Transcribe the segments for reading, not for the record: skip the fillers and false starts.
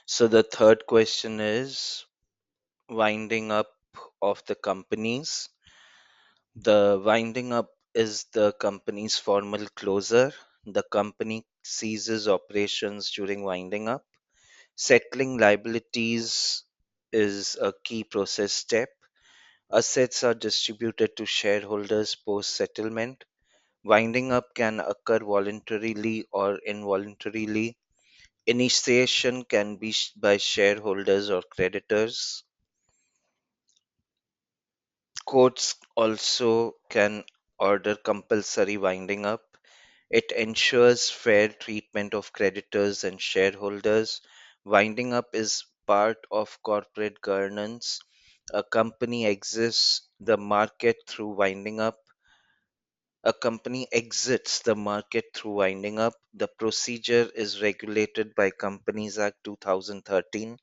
So the third question is winding up of the companies. The winding up is the company's formal closure. The company ceases operations during winding up. Settling liabilities is a key process step. Assets are distributed to shareholders post settlement. Winding up can occur voluntarily or involuntarily. Initiation can be by shareholders or creditors. Courts also can order compulsory winding up. It ensures fair treatment of creditors and shareholders. Winding up is part of corporate governance. A company exists the market through winding up. A company exits the market through winding up. The procedure is regulated by Companies Act 2013.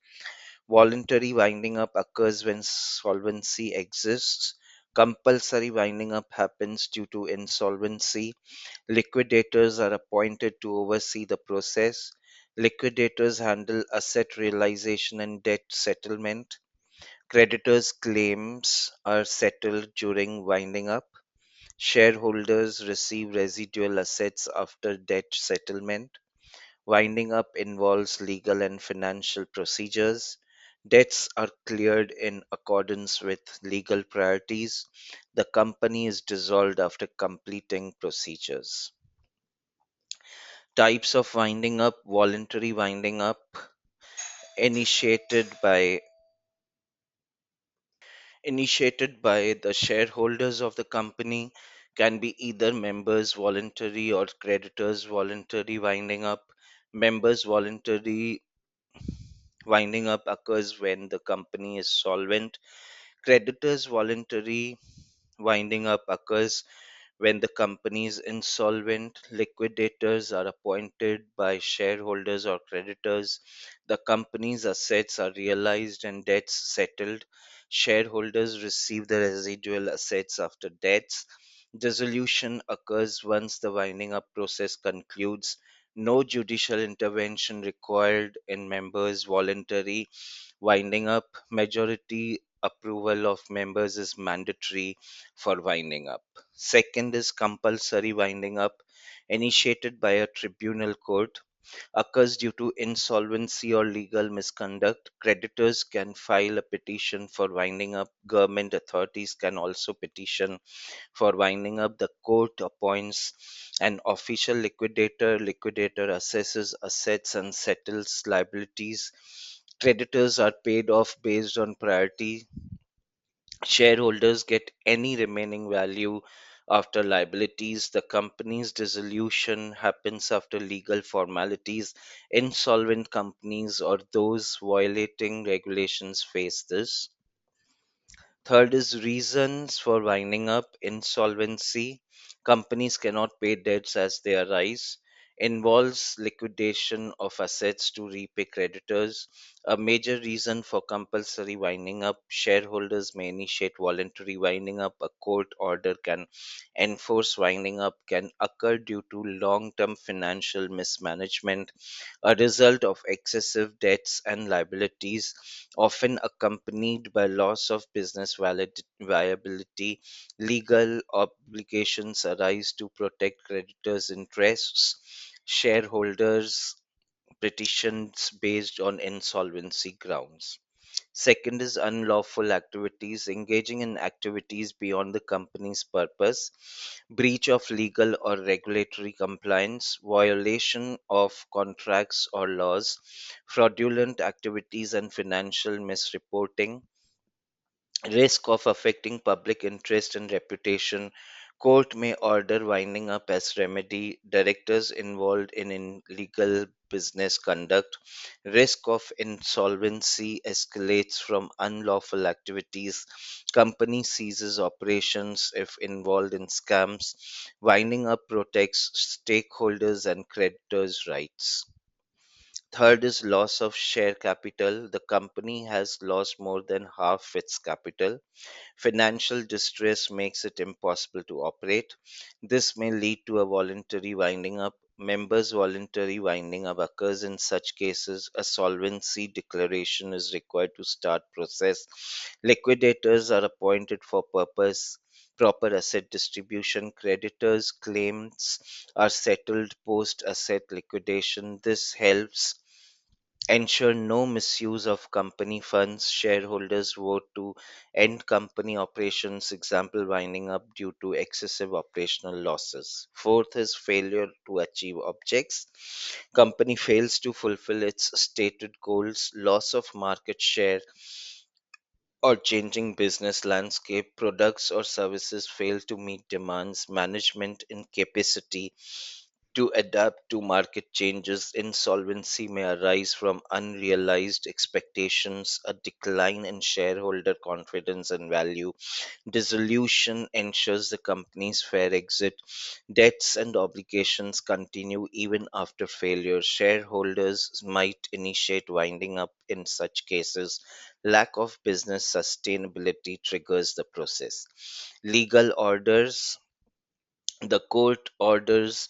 Voluntary winding up occurs when solvency exists. Compulsory winding up happens due to insolvency. Liquidators are appointed to oversee the process. Liquidators handle asset realization and debt settlement. Creditors' claims are settled during winding up. Shareholders receive residual assets after debt settlement. Winding up involves legal and financial procedures. Debts are cleared in accordance with legal priorities. The company is dissolved after completing procedures. Types of winding up: voluntary winding up, initiated by the shareholders of the company, can be either members voluntary or creditors voluntary winding up. Members voluntary winding up occurs when the company is solvent. Creditors voluntary winding up occurs when the company is insolvent. Liquidators are appointed by shareholders or creditors. The company's assets are realized and debts settled. Shareholders receive the residual assets after debts. Dissolution occurs once the winding up process concludes. No judicial intervention required in members' voluntary winding up. Majority approval of members is mandatory for winding up. Second is compulsory winding up, initiated by a tribunal court, occurs due to insolvency or legal misconduct. Creditors can file a petition for winding up. Government authorities can also petition for winding up. The court appoints an official liquidator. Liquidator assesses assets and settles liabilities. Creditors are paid off based on priority. Shareholders get any remaining value after liabilities. The company's dissolution happens after legal formalities. Insolvent companies or those violating regulations face this. Third is reasons for winding up: insolvency. Companies cannot pay debts as they arise. Involves liquidation of assets to repay creditors. A major reason for compulsory winding up: shareholders may initiate voluntary winding up. A court order can enforce winding up, can occur due to long term financial mismanagement, a result of excessive debts and liabilities, often accompanied by loss of business viability. Legal obligations arise to protect creditors' interests. Shareholders petitions based on insolvency grounds. Second is unlawful activities: engaging in activities beyond the company's purpose, breach of legal or regulatory compliance, violation of contracts or laws, fraudulent activities, and financial misreporting. Risk of affecting public interest and reputation. Court may order winding up as remedy. Directors involved in illegal business conduct. Risk of insolvency escalates from unlawful activities. Company ceases operations if involved in scams. Winding up protects stakeholders and creditors' rights. Third is loss of share capital. The company has lost more than half its capital. Financial distress makes it impossible to operate. This may lead to a voluntary winding up. members' voluntary winding up occurs in such cases, a solvency declaration is required to start process. Liquidators are appointed for purpose proper asset distribution. Creditors' claims are settled post asset liquidation. This helps ensure no misuse of company funds. Shareholders vote to end company operations, example winding up due to excessive operational losses. Fourth is failure to achieve objects. Company fails to fulfill its stated goals, loss of market share, or changing business landscape, products or services fail to meet demands, management incapacity to adapt to market changes, insolvency may arise from unrealized expectations, a decline in shareholder confidence and value, dissolution ensures the company's fair exit, debts and obligations continue even after failure. Shareholders might initiate winding up in such cases. Lack of business sustainability triggers the process. Legal orders. The court orders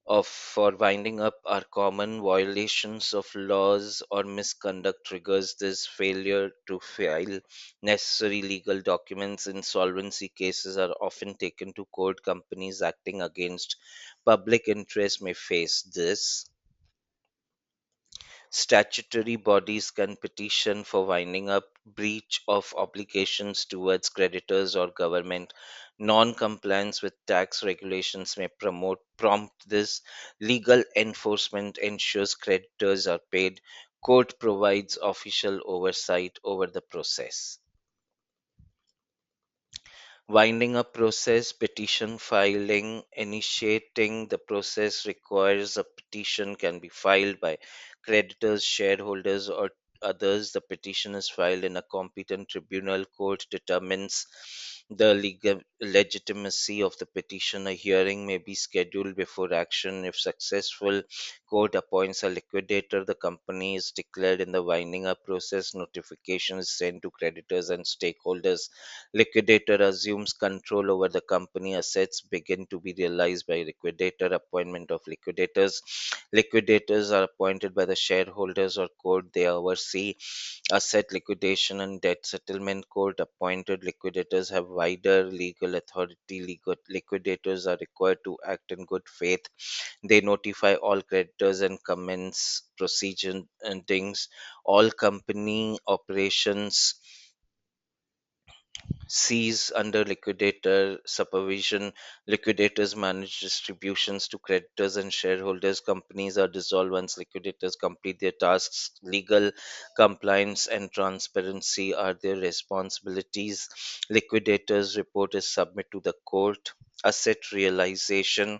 of for winding up are common. Violations of laws or misconduct triggers this. Failure to file necessary legal documents. Insolvency cases are often taken to court. Companies acting against public interest may face this. Statutory bodies can petition for winding up breach of obligations towards creditors or government. Non compliance with tax regulations may prompt this. Legal enforcement ensures creditors are paid. Court provides official oversight over the process. Winding up process, petition filing, initiating the process requires a petition can be filed by creditors, shareholders, or others. The petition is filed in a competent tribunal. Court determines the legal legitimacy of the petition. A hearing may be scheduled before action. If successful, court appoints a liquidator. The company is declared in the winding up process. Notification is sent to creditors and stakeholders. Liquidator assumes control over the company. Assets begin to be realized by liquidator. Appointment of liquidators. Liquidators are appointed by the shareholders or court. They oversee asset liquidation and debt settlement. Court appointed liquidators have wider legal authority. Legal liquidators are required to act in good faith. They notify all creditors and commence proceedings. All company operations cease under liquidator supervision. Liquidators manage distributions to creditors and shareholders. Companies are dissolved once liquidators complete their tasks. Legal compliance and transparency are their responsibilities. Liquidators' report is submitted to the court. Asset realization.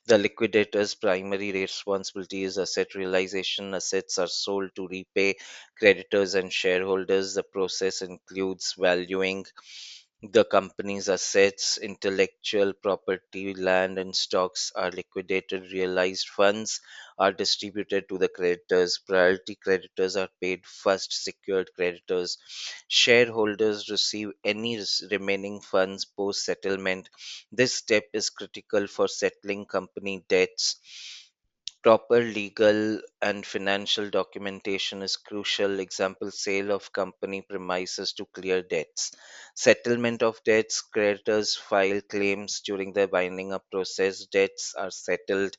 The liquidator's primary responsibility is asset realization. Assets are sold to repay creditors and shareholders. The process includes valuing the company's assets, intellectual property, land, and stocks are liquidated. Realized funds are distributed to the creditors. Priority creditors are paid first. Secured creditors. Shareholders receive any remaining funds post settlement. This step is critical for settling company debts. Proper legal and financial documentation is crucial. Example, sale of company premises to clear debts. Settlement of debts. Creditors file claims during the winding up process. Debts are settled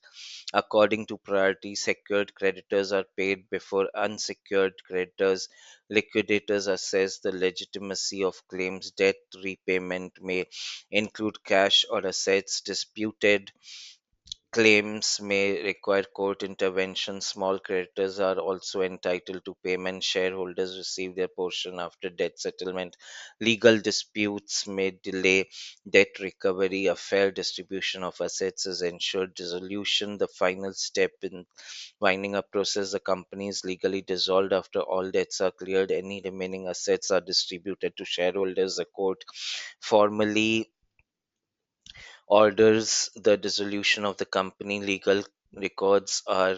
according to priority. Secured creditors are paid before unsecured creditors. Liquidators assess the legitimacy of claims. Debt repayment may include cash or assets. Disputed claims may require court intervention. Small creditors are also entitled to payment. Shareholders receive their portion after debt settlement. Legal disputes may delay debt recovery. A fair distribution of assets is ensured. Dissolution, the final step in winding up process. The company is legally dissolved after all debts are cleared. Any remaining assets are distributed to shareholders. The court formally orders the dissolution of the company. Legal records are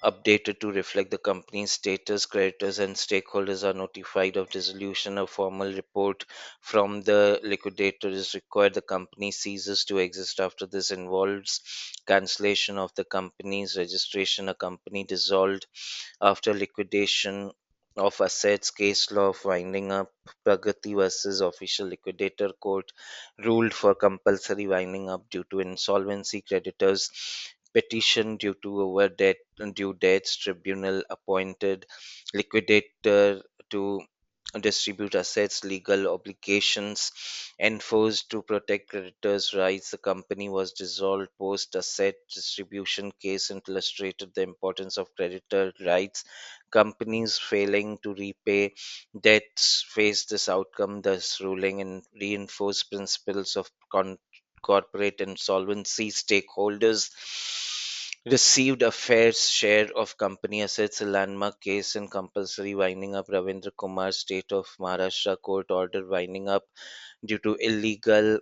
updated to reflect the company's status. Creditors and stakeholders are notified of dissolution. A formal report from the liquidator is required. The company ceases to exist after this involves cancellation of the company's registration. A company dissolved after liquidation of assets. Case law of winding up. Pragati versus official liquidator court ruled for compulsory winding up due to insolvency. Creditors petition due to over debt due dates. Tribunal appointed liquidator to distribute assets. Legal obligations enforced to protect creditors' rights. The company was dissolved post asset distribution. Case illustrated the importance of creditor rights. Companies failing to repay debts face this outcome. Thus, ruling and reinforce principles of corporate insolvency. Stakeholders received a fair share of company assets. A landmark case in compulsory winding up. Ravindra Kumar, State of Maharashtra Court ordered winding up due to illegal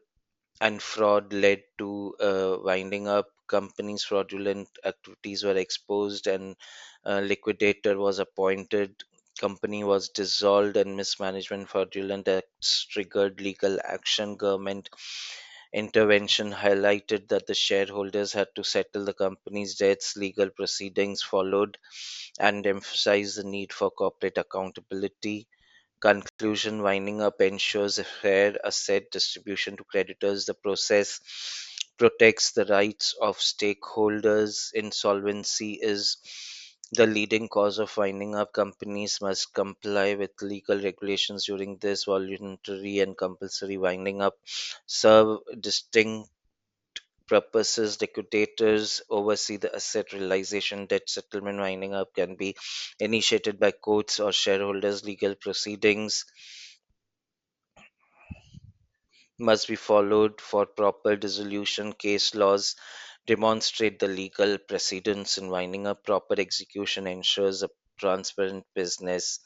and fraud led to winding up. Companies' fraudulent activities were exposed, and liquidator was appointed. Company was dissolved, and mismanagement fraudulent acts triggered legal action. Government intervention highlighted that the shareholders had to settle the company's debts. Legal proceedings followed and emphasized the need for corporate accountability. Conclusion: winding up ensures a fair asset distribution to creditors. The process protects the rights of stakeholders. Insolvency is the leading cause of winding up. Companies must comply with legal regulations during this. Voluntary and compulsory winding up serve distinct purposes. Liquidators oversee the asset realization. Debt settlement. Winding up can be initiated by courts or shareholders. Legal proceedings must be followed for proper dissolution. Case laws demonstrate the legal precedents in winding up. Proper execution ensures a transparent business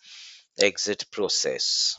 exit process.